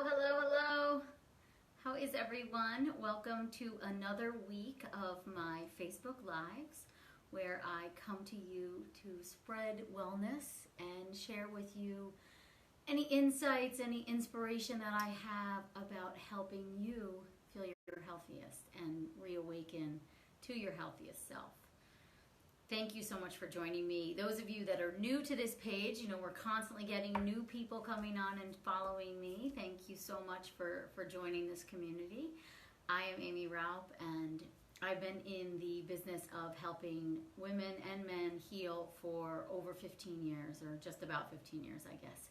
Hello. How is everyone? Welcome to another week of my Facebook Lives where I come to you to spread wellness and share with you any insights, any inspiration that I have about helping you feel your healthiest and reawaken to your healthiest self. Thank you so much for joining me. Those of you that are new to this page, we're constantly getting new people coming on and following me. Thank you so much for joining this community. I am Aimee Raupp, and I've been in the business of helping women and men heal for over 15 years, or just about 15 years, I guess.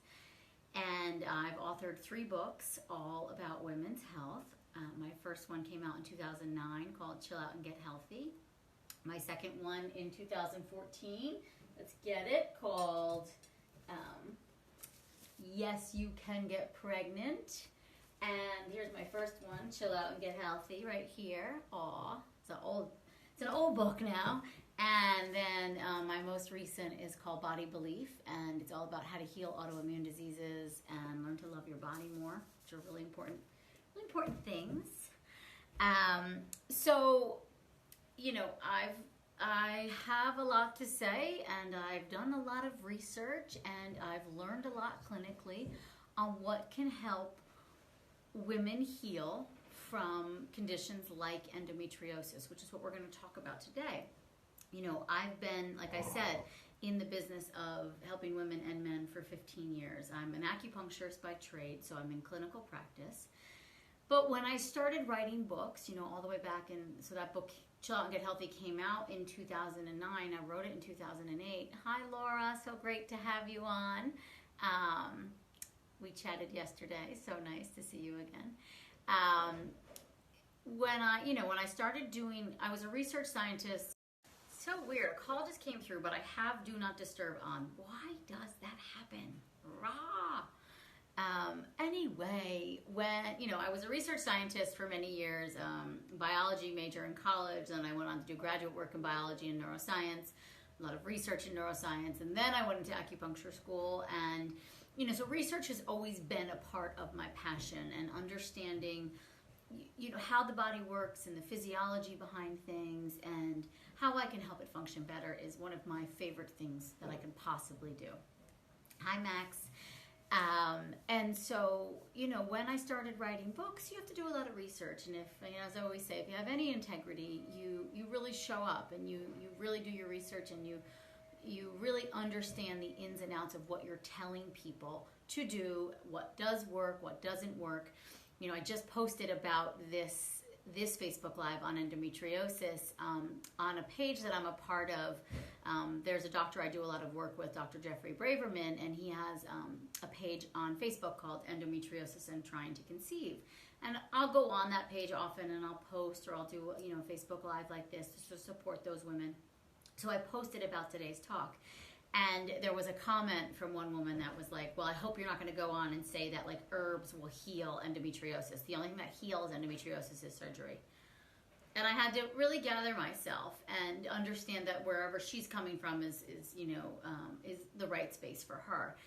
And I've authored 3 books, all about women's health. My first one came out in 2009 called Chill Out and Get Healthy. My second one in 2014, let's get it, called Yes, You Can Get Pregnant. And here's my first one, Chill Out and Get Healthy, right here. Aw, it's an old book now. And then my most recent is called Body Belief, and it's all about how to heal autoimmune diseases and learn to love your body more, which are really important things. I have a lot to say, and I've done a lot of research, and I've learned a lot clinically on what can help women heal from conditions like endometriosis, which is what we're going to talk about today. I've been, like I said, in the business of helping women and men for 15 years. I'm an acupuncturist by trade, so I'm in clinical practice. But when I started writing books, all the way back so that book, Chill Out and Get Healthy, came out in 2009. I wrote it in 2008. Hi, Laura. So great to have you on. We chatted yesterday. So nice to see you again. When I started doing, I was a research scientist. So weird. A call just came through, but I have Do Not Disturb on. Why does that happen? Rah! Anyway, when, I was a research scientist for many years, biology major in college, then I went on to do graduate work in biology and neuroscience, a lot of research in neuroscience, and then I went into acupuncture school, and, so research has always been a part of my passion, and understanding, how the body works and the physiology behind things and how I can help it function better is one of my favorite things that I can possibly do. Hi, Max. And so, when I started writing books, you have to do a lot of research. And if, as I always say, if you have any integrity, you really show up and you really do your research, and you really understand the ins and outs of what you're telling people to do, what does work, what doesn't work. I just posted about this Facebook Live on endometriosis on a page that I'm a part of. There's a doctor I do a lot of work with, Dr. Jeffrey Braverman, and he has a page on Facebook called Endometriosis and Trying to Conceive. And I'll go on that page often, and I'll post, or I'll do a Facebook Live like this to support those women. So I posted about today's talk. And there was a comment from one woman that was like, well, I hope you're not going to go on and say that herbs will heal endometriosis. The only thing that heals endometriosis is surgery. And I had to really gather myself and understand that wherever she's coming from is the right space for her.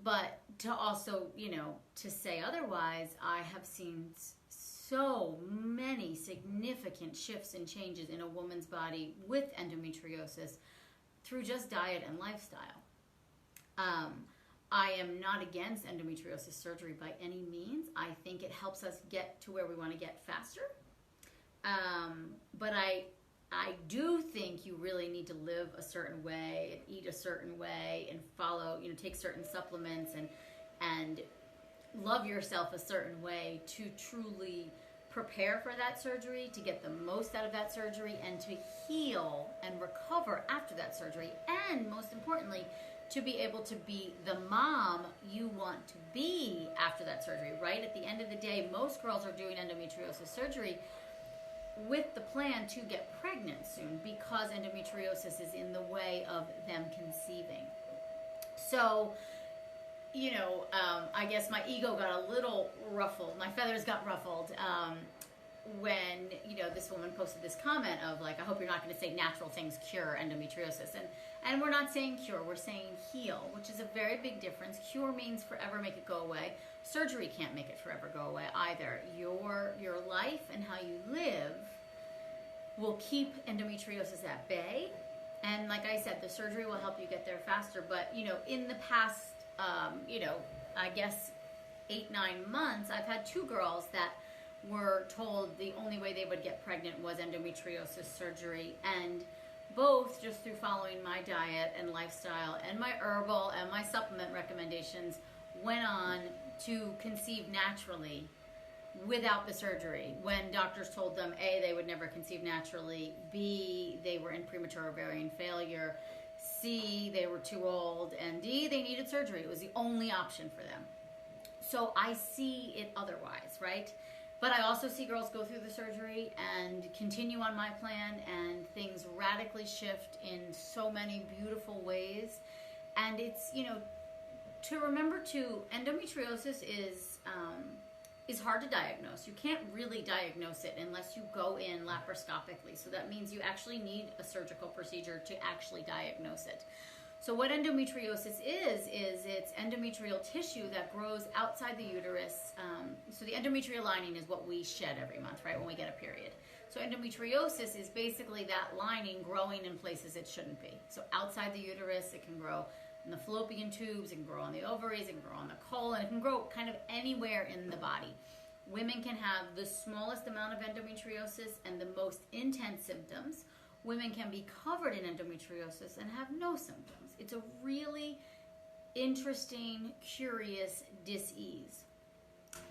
But to also, to say otherwise, I have seen so many significant shifts and changes in a woman's body with endometriosis through just diet and lifestyle. I am not against endometriosis surgery by any means. I think it helps us get to where we want to get faster. But I do think you really need to live a certain way and eat a certain way and follow, take certain supplements and love yourself a certain way to truly prepare for that surgery, to get the most out of that surgery, and to heal and recover after that surgery, and most importantly, to be able to be the mom you want to be after that surgery, right? At the end of the day, most girls are doing endometriosis surgery with the plan to get pregnant soon because endometriosis is in the way of them conceiving. So, I guess my ego got a little ruffled. My feathers got ruffled when, you know, this woman posted this comment of like, I hope you're not going to say natural things cure endometriosis. And we're not saying cure, we're saying heal, which is a very big difference. Cure means forever make it go away. Surgery can't make it forever go away either. Your life and how you live will keep endometriosis at bay. And like I said, the surgery will help you get there faster. But, you know, in the past, you know, I guess 8-9 months, I've had 2 girls that were told the only way they would get pregnant was endometriosis surgery, and both, just through following my diet and lifestyle and my herbal and my supplement recommendations, went on to conceive naturally without the surgery, when doctors told them A, they would never conceive naturally, B, they were in premature ovarian failure, C, they were too old, and D, they needed surgery. It was the only option for them. So I see it otherwise, right? But I also see girls go through the surgery and continue on my plan, and things radically shift in so many beautiful ways. And it's, you know, to remember too, endometriosis is hard to diagnose. You can't really diagnose it unless you go in laparoscopically. So that means you actually need a surgical procedure to actually diagnose it. So what endometriosis is it's endometrial tissue that grows outside the uterus. So the endometrial lining is what we shed every month, right, when we get a period. So endometriosis is basically that lining growing in places it shouldn't be. So outside the uterus, it can grow in the fallopian tubes, it can grow on the ovaries, it can grow on the colon, it can grow kind of anywhere in the body. Women can have the smallest amount of endometriosis and the most intense symptoms. Women can be covered in endometriosis and have no symptoms. It's a really interesting, curious dis-ease.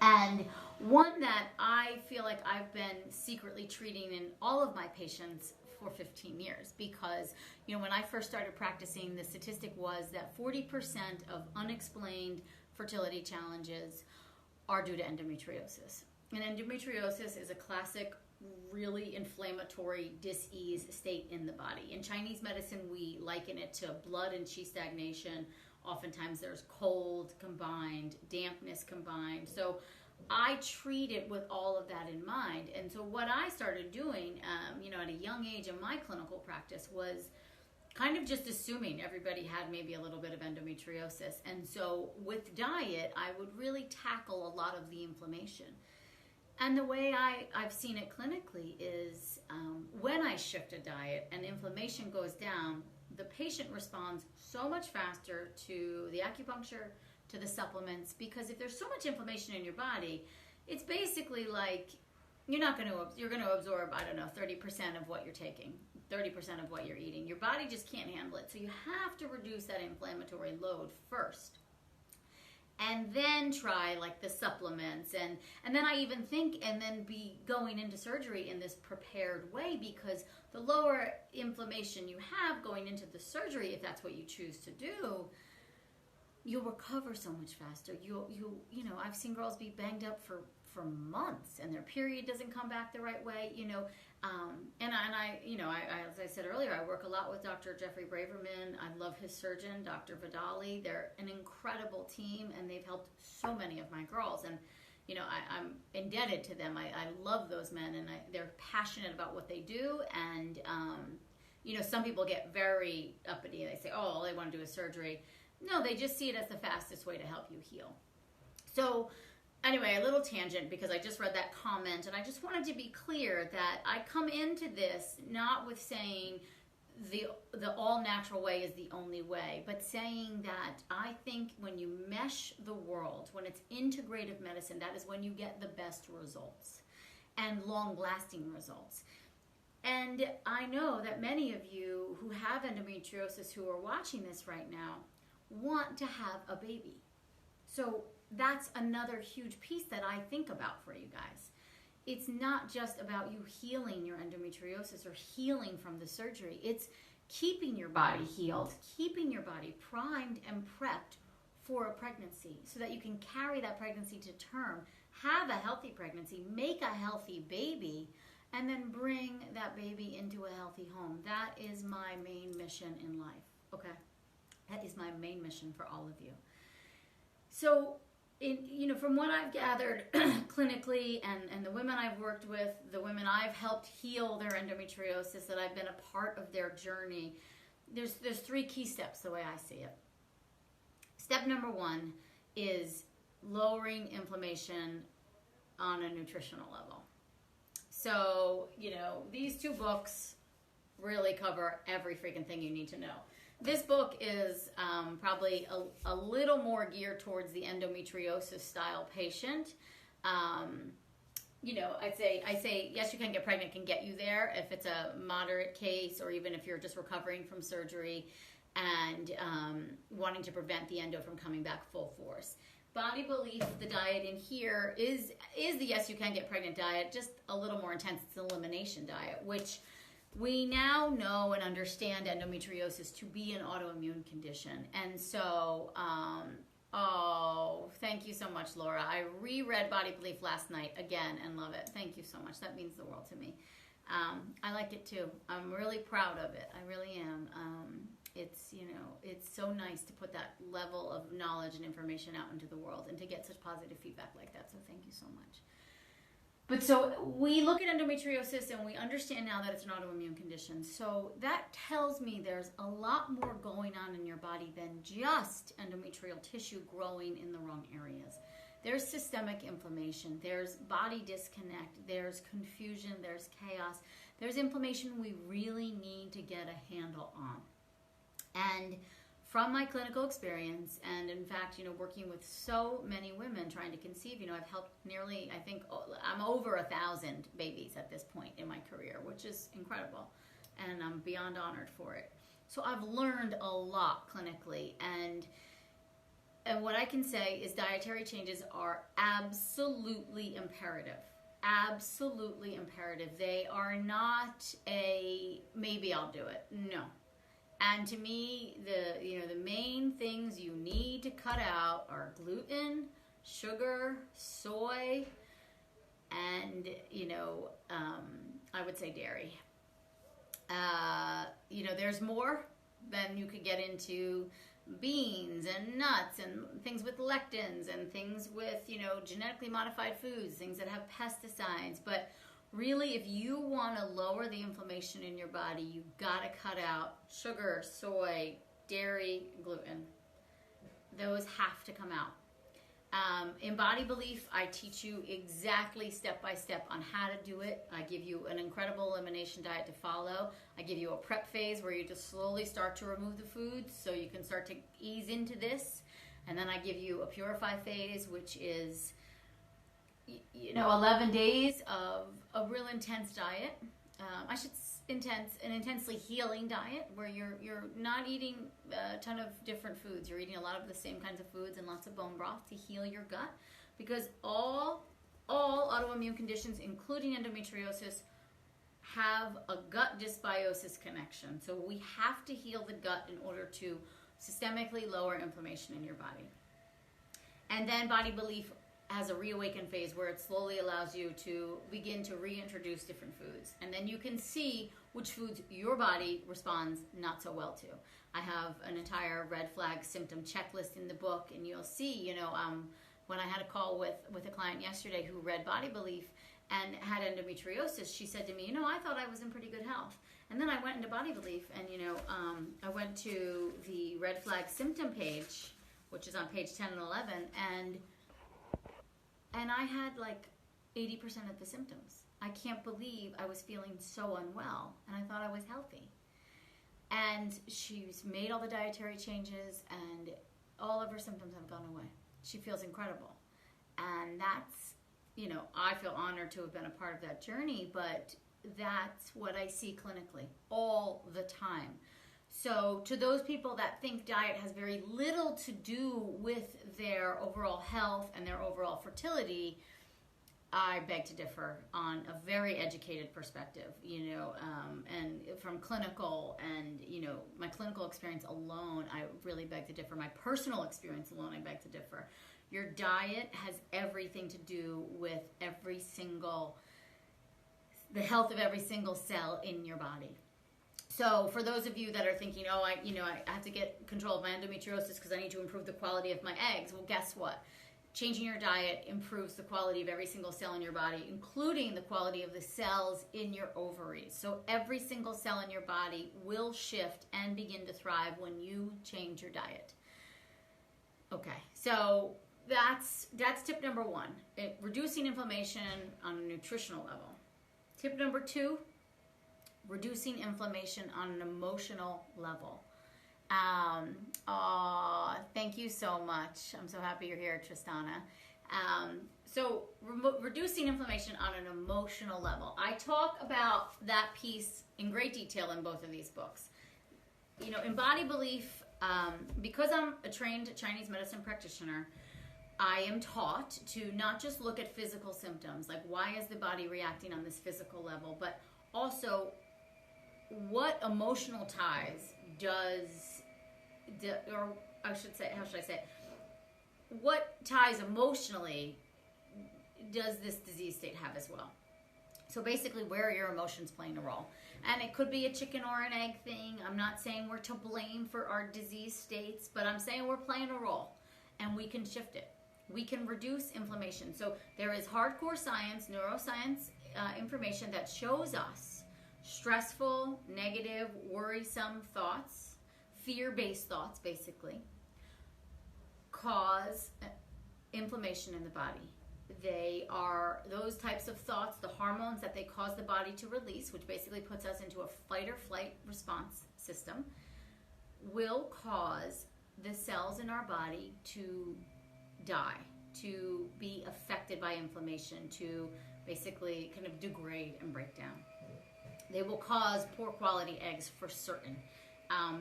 And one that I feel like I've been secretly treating in all of my patients for 15 years, because, you know, when I first started practicing, the statistic was that 40% of unexplained fertility challenges are due to endometriosis. And endometriosis is a classic, really inflammatory dis-ease state in the body. In Chinese medicine, we liken it to blood and qi stagnation. Oftentimes there's cold combined, dampness combined. So I treat it with all of that in mind. And so what I started doing, you know, at a young age in my clinical practice was kind of just assuming everybody had maybe a little bit of endometriosis. And so with diet, I would really tackle a lot of the inflammation. And the way I've seen it clinically is when I shift a diet and inflammation goes down, the patient responds so much faster to the acupuncture, to the supplements, because if there's so much inflammation in your body, it's basically like you're going to absorb, I don't know, 30% of what you're taking, 30% of what you're eating. Your body just can't handle it. So you have to reduce that inflammatory load first, and then try like the supplements, and then I even think, and then be going into surgery in this prepared way, because the lower inflammation you have going into the surgery, if that's what you choose to do, you'll recover so much faster. You know, I've seen girls be banged up for months, and their period doesn't come back the right way, you know. And I, you know, I, as I said earlier, I work a lot with Dr. Jeffrey Braverman. I love his surgeon, Dr. Vidali. They're an incredible team, and they've helped so many of my girls. And, you know, I'm indebted to them. I love those men, and they're passionate about what they do. And, you know, some people get very uppity. They say, oh, all they want to do is surgery. No, they just see it as the fastest way to help you heal. So anyway, a little tangent, because I just read that comment, and I just wanted to be clear that I come into this not with saying the all natural way is the only way, but saying that I think when you mesh the world, when it's integrative medicine, that is when you get the best results and long-lasting results. And I know that many of you who have endometriosis who are watching this right now want to have a baby. So that's another huge piece that I think about for you guys. It's not just about you healing your endometriosis or healing from the surgery. It's keeping your body healed, keeping your body primed and prepped for a pregnancy so that you can carry that pregnancy to term, have a healthy pregnancy, make a healthy baby, and then bring that baby into a healthy home. That is my main mission in life, okay? That is my main mission for all of you. So from what I've gathered clinically and the women I've worked with, the women I've helped heal their endometriosis, that I've been a part of their journey, there's 3 key steps the way I see it. Step number 1 is lowering inflammation on a nutritional level. So, these 2 books really cover every freaking thing you need to know. This book is probably a little more geared towards the endometriosis style patient. I say, yes, You Can Get Pregnant can get you there if it's a moderate case, or even if you're just recovering from surgery and wanting to prevent the endo from coming back full force. Body Belief, the diet in here, is the Yes You Can Get Pregnant diet, just a little more intense. It's an elimination diet, which we now know and understand endometriosis to be an autoimmune condition. And so, thank you so much, Laura. I reread Body Belief last night again and love it. Thank you so much. That means the world to me. I like it too. I'm really proud of it. I really am. It's so nice to put that level of knowledge and information out into the world and to get such positive feedback like that. So thank you so much. But so we look at endometriosis and we understand now that it's an autoimmune condition. So that tells me there's a lot more going on in your body than just endometrial tissue growing in the wrong areas. There's systemic inflammation, there's body disconnect, there's confusion, there's chaos, there's inflammation we really need to get a handle on. And from my clinical experience, and in fact, working with so many women trying to conceive, I've helped nearly, I think, I'm over 1,000 babies at this point in my career, which is incredible. And I'm beyond honored for it. So I've learned a lot clinically. And what I can say is dietary changes are absolutely imperative. Absolutely imperative. They are not a, maybe I'll do it. No. And to me, the main things you need to cut out are gluten, sugar, soy, and, I would say dairy. There's more. Then you could get into beans and nuts and things with lectins and things with, genetically modified foods, things that have pesticides. But really, if you want to lower the inflammation in your body, you've got to cut out sugar, soy, dairy, gluten. Those have to come out. In Body Belief, I teach you exactly step by step on how to do it. I give you an incredible elimination diet to follow. I give you a prep phase where you just slowly start to remove the foods so you can start to ease into this. And then I give you a purify phase, which is 11 days of a real intense diet. An intensely healing diet where you're not eating a ton of different foods. You're eating a lot of the same kinds of foods and lots of bone broth to heal your gut, because all autoimmune conditions, including endometriosis, have a gut dysbiosis connection. So we have to heal the gut in order to systemically lower inflammation in your body. And then Body Belief has a reawaken phase where it slowly allows you to begin to reintroduce different foods. And then you can see which foods your body responds not so well to. I have an entire red flag symptom checklist in the book, and you'll see, when I had a call with a client yesterday who read Body Belief and had endometriosis, she said to me, I thought I was in pretty good health. And then I went into Body Belief and, I went to the red flag symptom page, which is on page 10 and 11, and I had like 80% of the symptoms. I can't believe I was feeling so unwell, and I thought I was healthy. And she's made all the dietary changes, and all of her symptoms have gone away. She feels incredible. And that's, I feel honored to have been a part of that journey, but that's what I see clinically all the time. So to those people that think diet has very little to do with their overall health and their overall fertility, I beg to differ on a very educated perspective, and from clinical and, my clinical experience alone, I really beg to differ. My personal experience alone, I beg to differ. Your diet has everything to do with the health of every single cell in your body. So for those of you that are thinking, I have to get control of my endometriosis because I need to improve the quality of my eggs. Well, guess what? changing your diet improves the quality of every single cell in your body, including the quality of the cells in your ovaries. So every single cell in your body will shift and begin to thrive when you change your diet. Okay, so that's tip number one, reducing inflammation on a nutritional level. Tip number two, reducing inflammation on an emotional level. Thank you so much. I'm so happy you're here, Tristana. So reducing inflammation on an emotional level. I talk about that piece in great detail in both of these books. You know, in Body Belief, because I'm a trained Chinese medicine practitioner, I am taught to not just look at physical symptoms, like why is the body reacting on this physical level, but also what emotional ties or I should say, how should I say it? What ties emotionally does this disease state have as well? So basically, where are your emotions playing a role? And it could be a chicken or an egg thing. I'm not saying we're to blame for our disease states, but I'm saying we're playing a role, and we can shift it. We can reduce inflammation. So there is hardcore science, neuroscience information that shows us stressful, negative, worrisome thoughts, fear-based thoughts, basically, cause inflammation in the body. They are those types of thoughts, the hormones that they cause the body to release, which basically puts us into a fight or flight response system, will cause the cells in our body to die, to be affected by inflammation, to basically kind of degrade and break down. They will cause poor quality eggs for certain.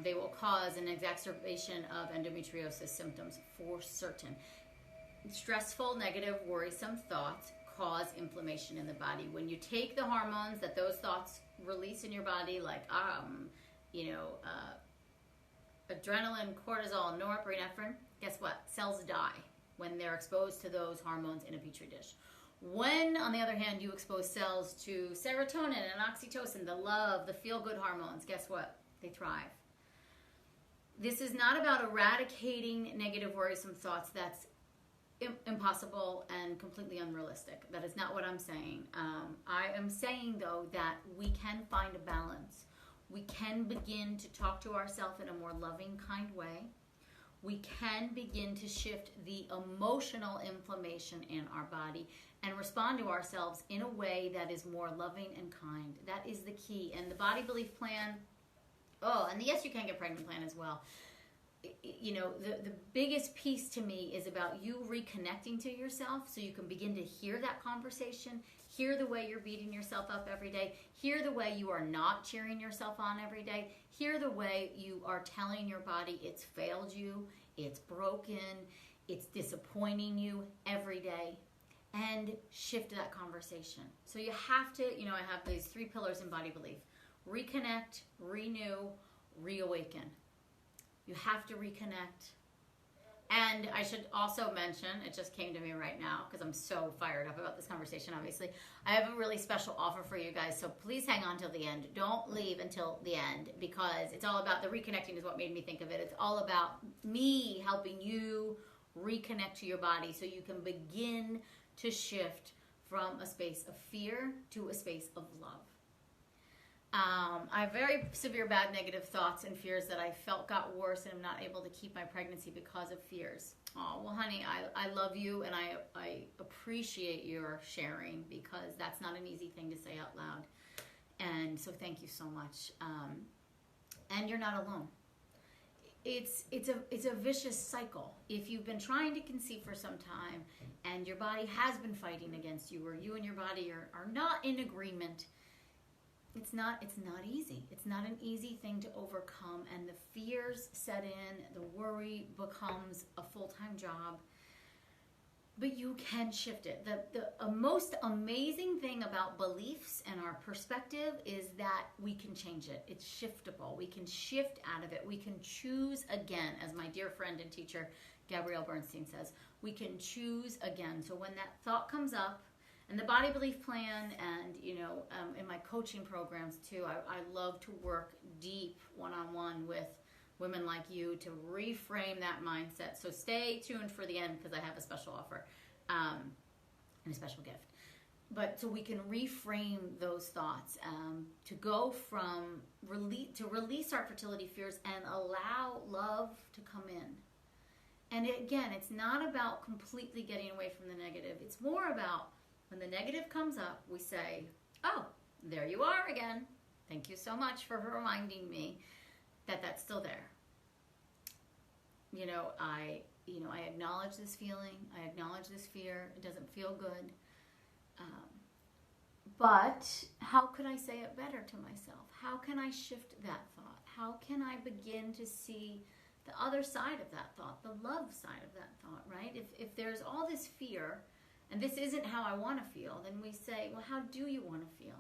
They will cause an exacerbation of endometriosis symptoms for certain. Stressful, negative, worrisome thoughts cause inflammation in the body. When you take the hormones that those thoughts release in your body, like adrenaline, cortisol, norepinephrine, guess what? Cells die when they're exposed to those hormones in a petri dish. When, on the other hand, you expose cells to serotonin and oxytocin, the love, the feel-good hormones, guess what? They thrive. This is not about eradicating negative, worrisome thoughts. That's impossible and completely unrealistic. That is not what I'm saying. I am saying, though, that we can find a balance. We can begin to talk to ourselves in a more loving, kind way. We can begin to shift the emotional inflammation in our body and respond to ourselves in a way that is more loving and kind. That is the key. And the Body Belief Plan, and the Yes You Can Get Pregnant plan as well. You know, the biggest piece to me is about you reconnecting to yourself so you can begin to hear that conversation, hear the way you're beating yourself up every day, hear the way you are not cheering yourself on every day, hear the way you are telling your body it's failed you, it's broken, it's disappointing you every day, and shift that conversation. So you have to, I have these 3 pillars in Body Belief: reconnect, renew, reawaken. You have to reconnect. And I should also mention, it just came to me right now because I'm so fired up about this conversation, obviously. I have a really special offer for you guys, so please hang on till the end. Don't leave until the end, because it's all about the reconnecting is what made me think of it. It's all about me helping you reconnect to your body so you can begin to shift from a space of fear to a space of love. I have very severe bad negative thoughts and fears that I felt got worse, and I'm not able to keep my pregnancy because of fears. Oh, well, honey, I love you, and I appreciate your sharing, because that's not an easy thing to say out loud. And so thank you so much. And you're not alone. It's a vicious cycle. If you've been trying to conceive for some time and your body has been fighting against you, or you and your body are not in agreement, it's not easy. It's not an easy thing to overcome, and the fears set in, the worry becomes a full-time job. But you can shift it. The most amazing thing about beliefs and our perspective is that we can change it. It's shiftable. We can shift out of it. We can choose again, as my dear friend and teacher Gabrielle Bernstein says. We can choose again. So when that thought comes up, and the Body Belief Plan, and in my coaching programs too, I love to work deep one-on-one with women like you to reframe that mindset. So stay tuned for the end because I have a special offer and a special gift. But so we can reframe those thoughts to go from release our fertility fears and allow love to come in. And again, it's not about completely getting away from the negative. It's more about when the negative comes up, we say, oh, there you are again. Thank you so much for reminding me that that's still there. I acknowledge this feeling. I acknowledge this fear. It doesn't feel good. But how could I say it better to myself? How can I shift that thought? How can I begin to see the other side of that thought, the love side of that thought, right? If there's all this fear, and this isn't how I want to feel, then we say, well, how do you want to feel?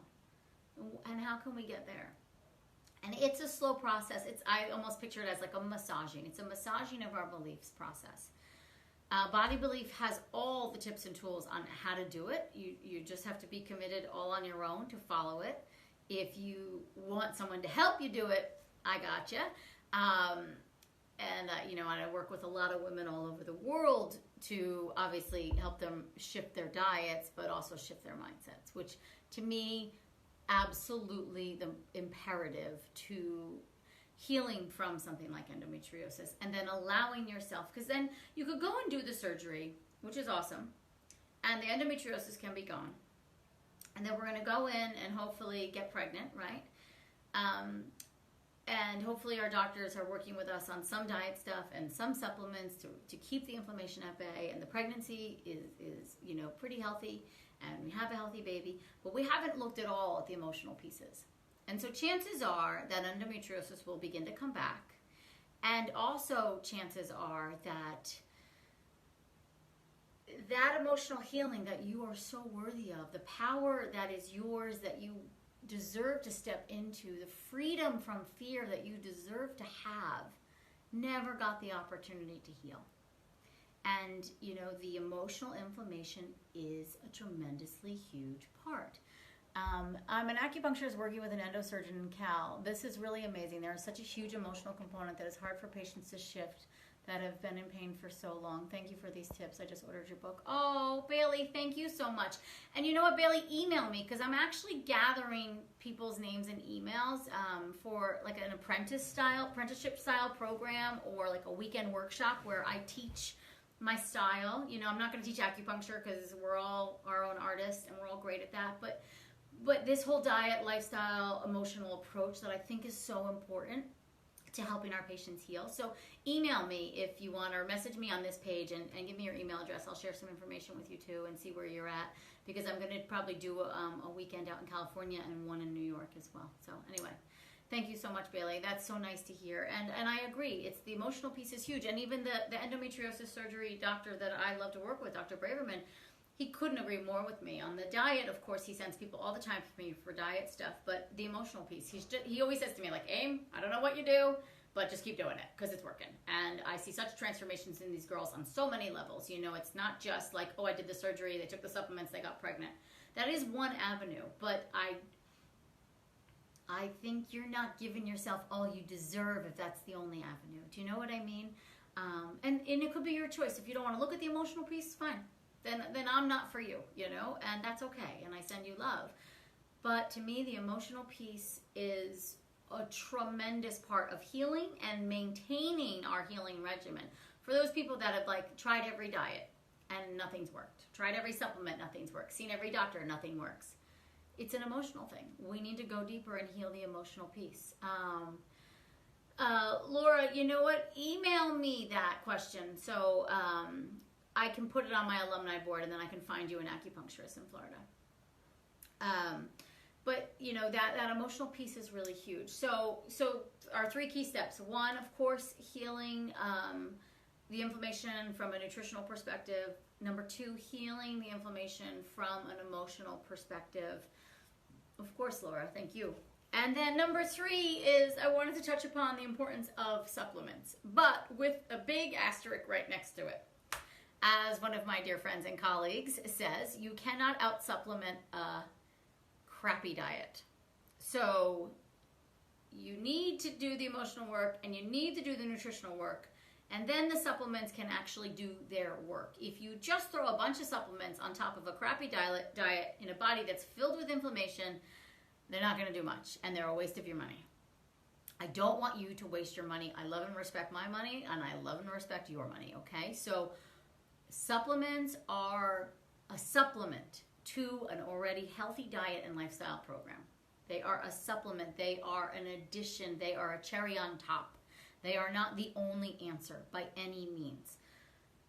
And how can we get there? And it's a slow process. I almost picture it as like a massaging. It's a massaging of our beliefs process. Body Belief has all the tips and tools on how to do it. You just have to be committed all on your own to follow it. If you want someone to help you do it, I gotcha. And I work with a lot of women all over the world to obviously help them shift their diets, but also shift their mindsets, which to me, absolutely the imperative to healing from something like endometriosis, and then allowing yourself, because then you could go and do the surgery, which is awesome, and the endometriosis can be gone. And then we're going to go in and hopefully get pregnant, right? And hopefully our doctors are working with us on some diet stuff and some supplements to keep the inflammation at bay. And the pregnancy is pretty healthy, and we have a healthy baby. But we haven't looked at all at the emotional pieces. And so chances are that endometriosis will begin to come back. And also chances are that emotional healing that you are so worthy of, the power that is yours, that you deserve to step into, the freedom from fear that you deserve to have, never got the opportunity to heal. And, the emotional inflammation is a tremendously huge part. I'm an acupuncturist working with an endosurgeon in Cal. This is really amazing. There is such a huge emotional component that is hard for patients to shift that have been in pain for so long. Thank you for these tips. I just ordered your book. Oh, Bailey, thank you so much. And you know what, Bailey, email me, because I'm actually gathering people's names and emails for like an apprenticeship style program, or like a weekend workshop where I teach my style. I'm not going to teach acupuncture because we're all our own artists and we're all great at that. But this whole diet, lifestyle, emotional approach that I think is so important to helping our patients heal. So email me if you want, or message me on this page and give me your email address. I'll share some information with you too and see where you're at, because I'm going to probably do a weekend out in California and one in New York as well. So anyway, thank you so much, Bailey. That's so nice to hear. And I agree. It's the emotional piece is huge. And even the endometriosis surgery doctor that I love to work with, Dr. Braverman, he couldn't agree more with me. On the diet, of course, he sends people all the time for me for diet stuff, but the emotional piece, he always says to me, like, Aim, I don't know what you do, but just keep doing it because it's working. And I see such transformations in these girls on so many levels. It's not just like, oh, I did the surgery, they took the supplements, they got pregnant. That is one avenue, but I think you're not giving yourself all you deserve if that's the only avenue. Do you know what I mean? And it could be your choice. If you don't want to look at the emotional piece, fine. Then I'm not for you, and that's okay. And I send you love. But to me, the emotional piece is a tremendous part of healing and maintaining our healing regimen. For those people that have tried every diet and nothing's worked, tried every supplement, nothing's worked, seen every doctor, nothing works. It's an emotional thing. We need to go deeper and heal the emotional piece. Laura, you know what? Email me that question so I can put it on my alumni board, and then I can find you an acupuncturist in Florida. But that emotional piece is really huge. So our 3 key steps. 1, of course, healing the inflammation from a nutritional perspective. Number 2, healing the inflammation from an emotional perspective. Of course, Laura, thank you. And then number 3 is I wanted to touch upon the importance of supplements, but with a big asterisk right next to it. As one of my dear friends and colleagues says, you cannot out-supplement a crappy diet. So, you need to do the emotional work and you need to do the nutritional work, and then the supplements can actually do their work. If you just throw a bunch of supplements on top of a crappy diet in a body that's filled with inflammation, they're not going to do much, and they're a waste of your money. I don't want you to waste your money. I love and respect my money, and I love and respect your money, okay? So supplements are a supplement to an already healthy diet and lifestyle program. They are a supplement. They are an addition. They are a cherry on top. They are not the only answer by any means.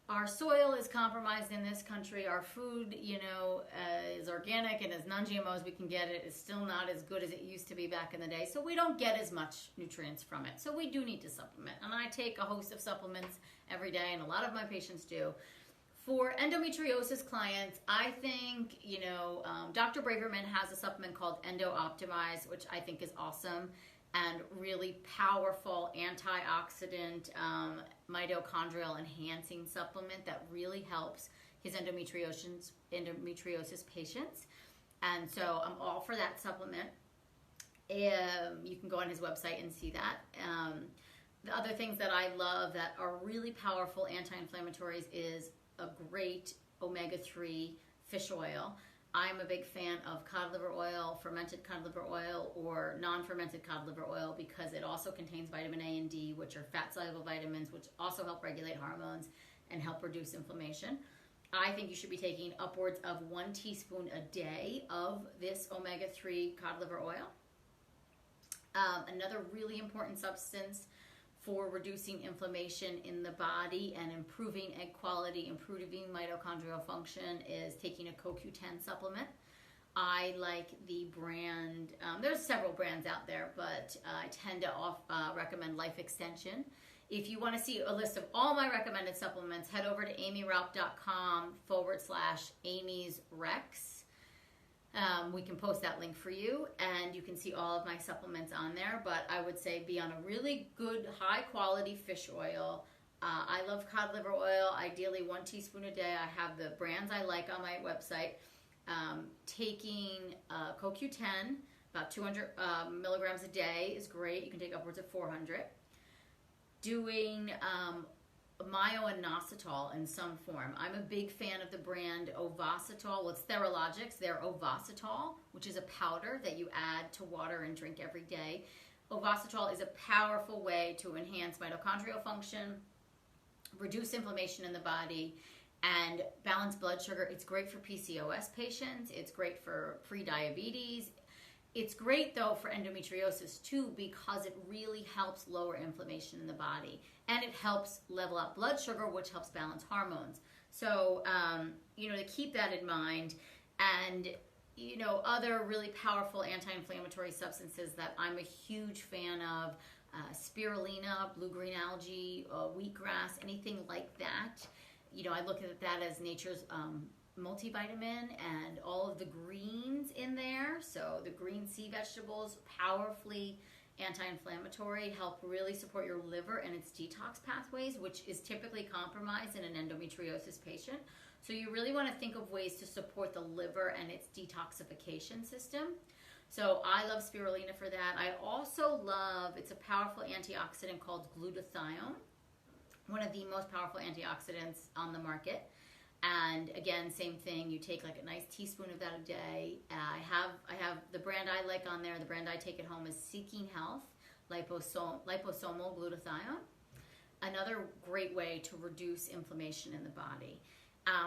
Our soil is compromised in this country. Our food, is organic and as non-GMO as we can get it. It's still not as good as it used to be back in the day. So we don't get as much nutrients from it. So we do need to supplement. And I take a host of supplements every day, and a lot of my patients do. For endometriosis clients, I think, Dr. Braverman has a supplement called Endo Optimize, which I think is awesome and really powerful antioxidant, mitochondrial enhancing supplement that really helps his endometriosis patients. And so I'm all for that supplement. You can go on his website and see that. The other things that I love that are really powerful anti-inflammatories is a great omega-3 fish oil. I'm a big fan of cod liver oil, fermented cod liver oil, or non-fermented cod liver oil because it also contains vitamin A and D, which are fat-soluble vitamins, which also help regulate hormones and help reduce inflammation. I think you should be taking upwards of 1 teaspoon a day of this omega-3 cod liver oil. Another really important substance for reducing inflammation in the body and improving egg quality, improving mitochondrial function is taking a CoQ10 supplement. I like the brand, there's several brands out there, but I tend to recommend Life Extension. If you want to see a list of all my recommended supplements, head over to aimeeraupp.com/Amy's Rex. We can post that link for you, and you can see all of my supplements on there, but I would say be on a really good, high-quality fish oil. I love cod liver oil, ideally 1 teaspoon a day. I have the brands I like on my website. Taking CoQ10, about 200 milligrams a day is great. You can take upwards of 400. Doing myo-inositol in some form. I'm a big fan of the brand Ovasitol. Well, it's Theralogics. They're Ovasitol, which is a powder that you add to water and drink every day. Ovasitol is a powerful way to enhance mitochondrial function, reduce inflammation in the body, and balance blood sugar. It's great for PCOS patients. It's great for pre-diabetes. It's great, though, for endometriosis, too, because it really helps lower inflammation in the body. And it helps level out blood sugar, which helps balance hormones. So, to keep that in mind. And, other really powerful anti-inflammatory substances that I'm a huge fan of, spirulina, blue-green algae, wheatgrass, anything like that. I look at that as nature's multivitamin and all of the greens in there. So the green sea vegetables, powerfully anti-inflammatory, help really support your liver and its detox pathways, which is typically compromised in an endometriosis patient. So you really want to think of ways to support the liver and its detoxification system. So I love spirulina for that. I also love, it's a powerful antioxidant called glutathione, one of the most powerful antioxidants on the market. And again, same thing, you take like a nice teaspoon of that a day. I have the brand I like on there, the brand I take at home is Seeking Health, liposomal glutathione. Another great way to reduce inflammation in the body.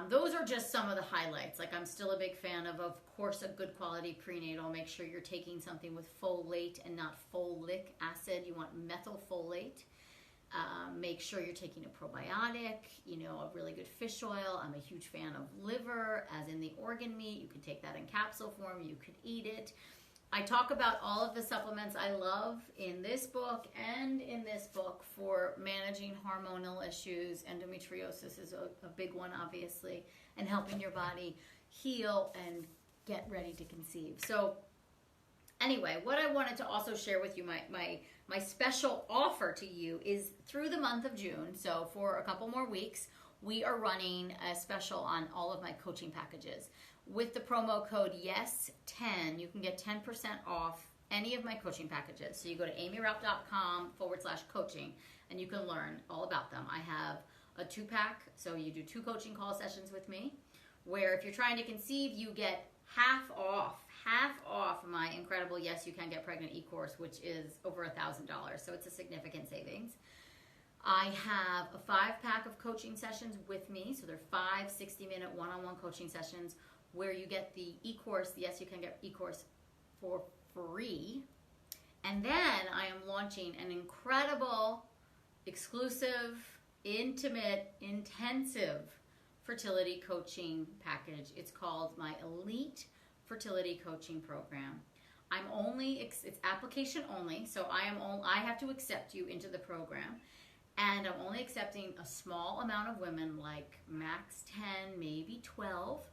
Those are just some of the highlights. Like, I'm still a big fan of course, a good quality prenatal. Make sure you're taking something with folate and not folic acid. You want methylfolate. Make sure you're taking a probiotic, a really good fish oil. I'm a huge fan of liver, as in the organ meat. You can take that in capsule form. You could eat it. I talk about all of the supplements I love in this book and in this book for managing hormonal issues. Endometriosis is a big one, obviously, and helping your body heal and get ready to conceive. So anyway, what I wanted to also share with you, my special offer to you is through the month of June. So for a couple more weeks, we are running a special on all of my coaching packages. With the promo code YES10, you can get 10% off any of my coaching packages. So you go to aimeeraupp.com/coaching and you can learn all about them. I have a 2-pack, so you do 2 coaching call sessions with me, where if you're trying to conceive, you get half off my incredible Yes You Can Get Pregnant e-course, which is over $1,000. So it's a significant savings. I have a 5-pack of coaching sessions with me. So they're 5 60-minute one-on-one coaching sessions where you get the e-course, the Yes You Can Get e-course for free. And then I am launching an incredible, exclusive, intimate, intensive fertility coaching package. It's called my Elite Fertility Coaching Program. It's application only, so I have to accept you into the program. And I'm only accepting a small amount of women, like max 10, maybe 12.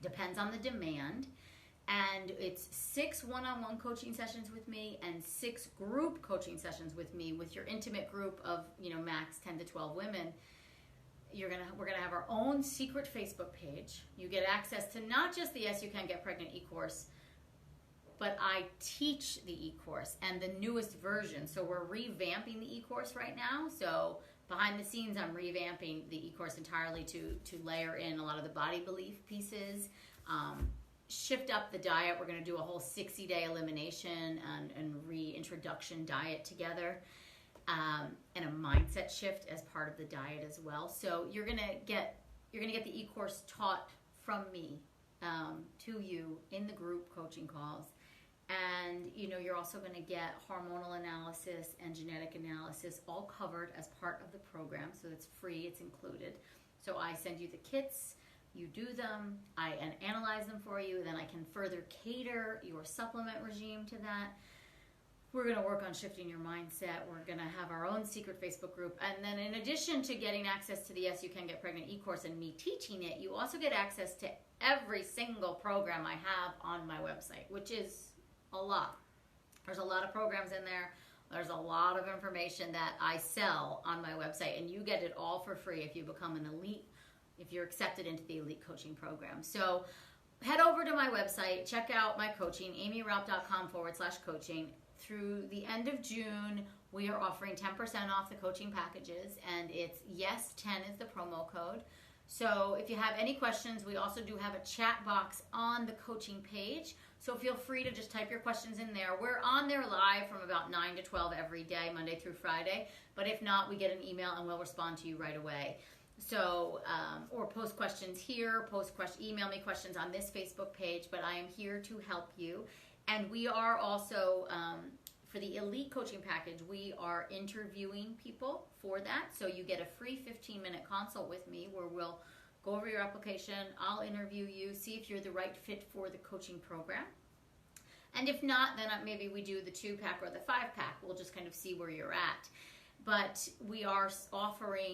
Depends on the demand. And it's 6 one-on-one coaching sessions with me and 6 group coaching sessions with me with your intimate group of, max 10 to 12 women. We're gonna have our own secret Facebook page. You get access to not just the Yes You Can Get Pregnant e-course, but I teach the e-course and the newest version. So we're revamping the e-course right now. So behind the scenes, I'm revamping the e-course entirely to layer in a lot of the body belief pieces, shift up the diet. We're going to do a whole 60-day elimination and reintroduction diet together, and a mindset shift as part of the diet as well. So you're gonna get the e-course taught from me to you in the group coaching calls. And you're also going to get hormonal analysis and genetic analysis all covered as part of the program. So it's free, it's included. So I send you the kits, you do them, I analyze them for you, then I can further cater your supplement regime to that. We're going to work on shifting your mindset. We're going to have our own secret Facebook group. And then in addition to getting access to the Yes You Can Get Pregnant e-course and me teaching it, you also get access to every single program I have on my website, which is a lot. There's a lot of programs in there. There's a lot of information that I sell on my website, and you get it all for free if you become an elite, if you're accepted into the elite coaching program. So head over to my website, check out my coaching, aimeeraupp.com/coaching. Through the end of June, we are offering 10% off the coaching packages, and it's YES10 is the promo code. So if you have any questions, we also do have a chat box on the coaching page. So feel free to just type your questions in there. We're on there live from about 9 to 12 every day, Monday through Friday. But if not, we get an email and we'll respond to you right away. So, or post questions here, email me questions on this Facebook page. But I am here to help you. And we are also, for the Elite Coaching Package, we are interviewing people for that. So you get a free 15-minute consult with me where we'll go over your application. I'll interview you, see if you're the right fit for the coaching program. And if not, then maybe we do the 2-pack or the 5-pack. We'll just kind of see where you're at. But we are offering